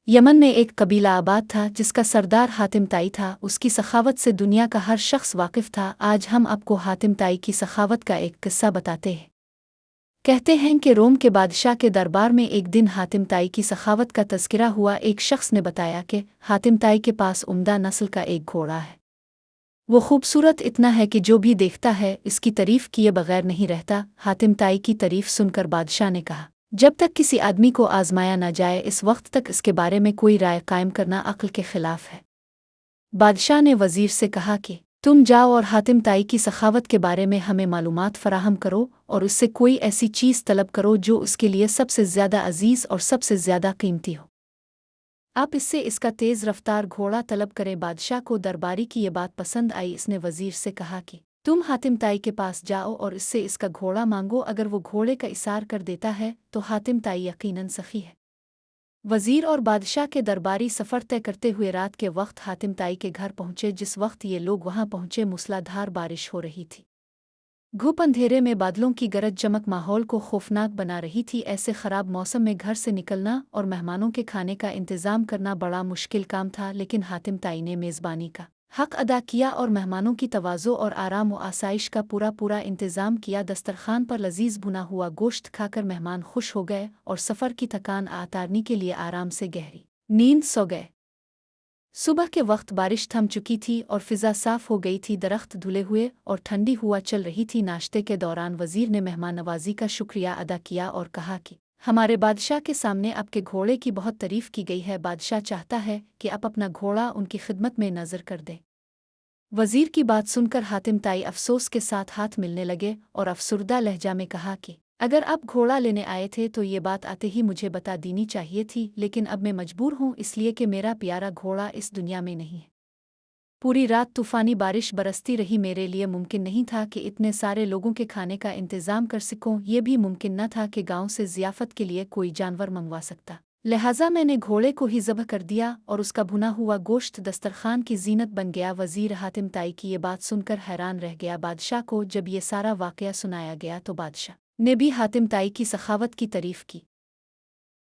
Yemen में एक कबीला आबाद था जिसका सरदार हातिम ताई था। उसकी सखावत से दुनिया का हर शख्स वाकिफ था। आज हम आपको हातिम ताई की सखावत का एक किस्सा बताते हैं। कहते हैं कि रोम के बादशाह के दरबार में एक दिन हातिम ताई की सखावत का तज़किरा हुआ। एक शख्स ने बताया कि हातिम ताई के पास उम्दा नस्ल का एक घोड़ा है। वो खूबसूरत इतना है कि जो भी देखता है इसकी तारीफ किए बगैर नहीं रहता। हातिम ताई की तारीफ सुनकर बादशाह ने कहा, जब तक किसी आदमी को आजमाया न जाए इस वक्त तक इसके बारे में कोई राय कायम करना अक्ल के खिलाफ है। बादशाह ने वजीर से कहा कि तुम जाओ और हातिम ताई की सखावत के बारे में हमें मालूमात फराहम करो और उससे कोई ऐसी चीज़ तलब करो जो उसके लिए सबसे ज़्यादा अजीज़ और सबसे ज़्यादा कीमती हो। आप इससे इसका तेज़ रफ्तार घोड़ा तलब करें। बादशाह को दरबारी की ये बात पसंद आई। इसने वजीर से कहा कि तुम हातिम ताई के पास जाओ और इससे इसका घोड़ा मांगो। अगर वो घोड़े का इसार कर देता है तो हातिम ताई यकीनन सखी है। वजीर और बादशाह के दरबारी सफ़र तय करते हुए रात के वक्त हातिम ताई के घर पहुंचे। जिस वक्त ये लोग वहां पहुंचे मूसलाधार बारिश हो रही थी। घुप अंधेरे में बादलों की गरज चमक माहौल को खौफनाक बना रही थी। ऐसे ख़राब मौसम में घर से निकलना और मेहमानों के खाने का इंतज़ाम करना बड़ा मुश्किल काम था। लेकिन हातिम ताई ने मेज़बानी का हक अदा किया और मेहमानों की तवाज़ो और आराम व आसाइश का पूरा इंतज़ाम किया। दस्तरखान पर लजीज भुना हुआ गोश्त खाकर मेहमान खुश हो गए और सफ़र की थकान आतारने के लिए आराम से गहरी नींद सो गए। सुबह के वक्त बारिश थम चुकी थी और फिज़ा साफ हो गई थी। दरख्त धुले हुए और ठंडी हुआ चल रही थी। नाश्ते के दौरान वजीर ने मेहमान नवाजी का शुक्रिया अदा किया और कहा कि हमारे बादशाह के सामने आपके घोड़े की बहुत तारीफ की गई है। बादशाह चाहता है कि आप अपना घोड़ा उनकी खिदमत में नज़र कर दें। वजीर की बात सुनकर हातिम ताई अफसोस के साथ हाथ मिलने लगे और अफसुर्दा लहजा में कहा कि अगर आप घोड़ा लेने आए थे तो ये बात आते ही मुझे बता देनी चाहिए थी। लेकिन अब मैं मजबूर हूँ इसलिए कि मेरा प्यारा घोड़ा इस दुनिया में नहीं है। पूरी रात तूफ़ानी बारिश बरसती रही। मेरे लिए मुमकिन नहीं था कि इतने सारे लोगों के खाने का इंतज़ाम कर सकूं। ये भी मुमकिन न था कि गांव से ज़ियाफ़त के लिए कोई जानवर मंगवा सकता। लिहाजा मैंने घोड़े को ही ज़ब्ह कर दिया और उसका भुना हुआ गोश्त दस्तरखान की जीनत बन गया। वज़ीर हातिम ताई की ये बात सुनकर हैरान रह गया। बादशाह को जब ये सारा वाक़या सुनाया गया तो बादशाह ने भी हातिम ताई की सखावत की तारीफ़ की।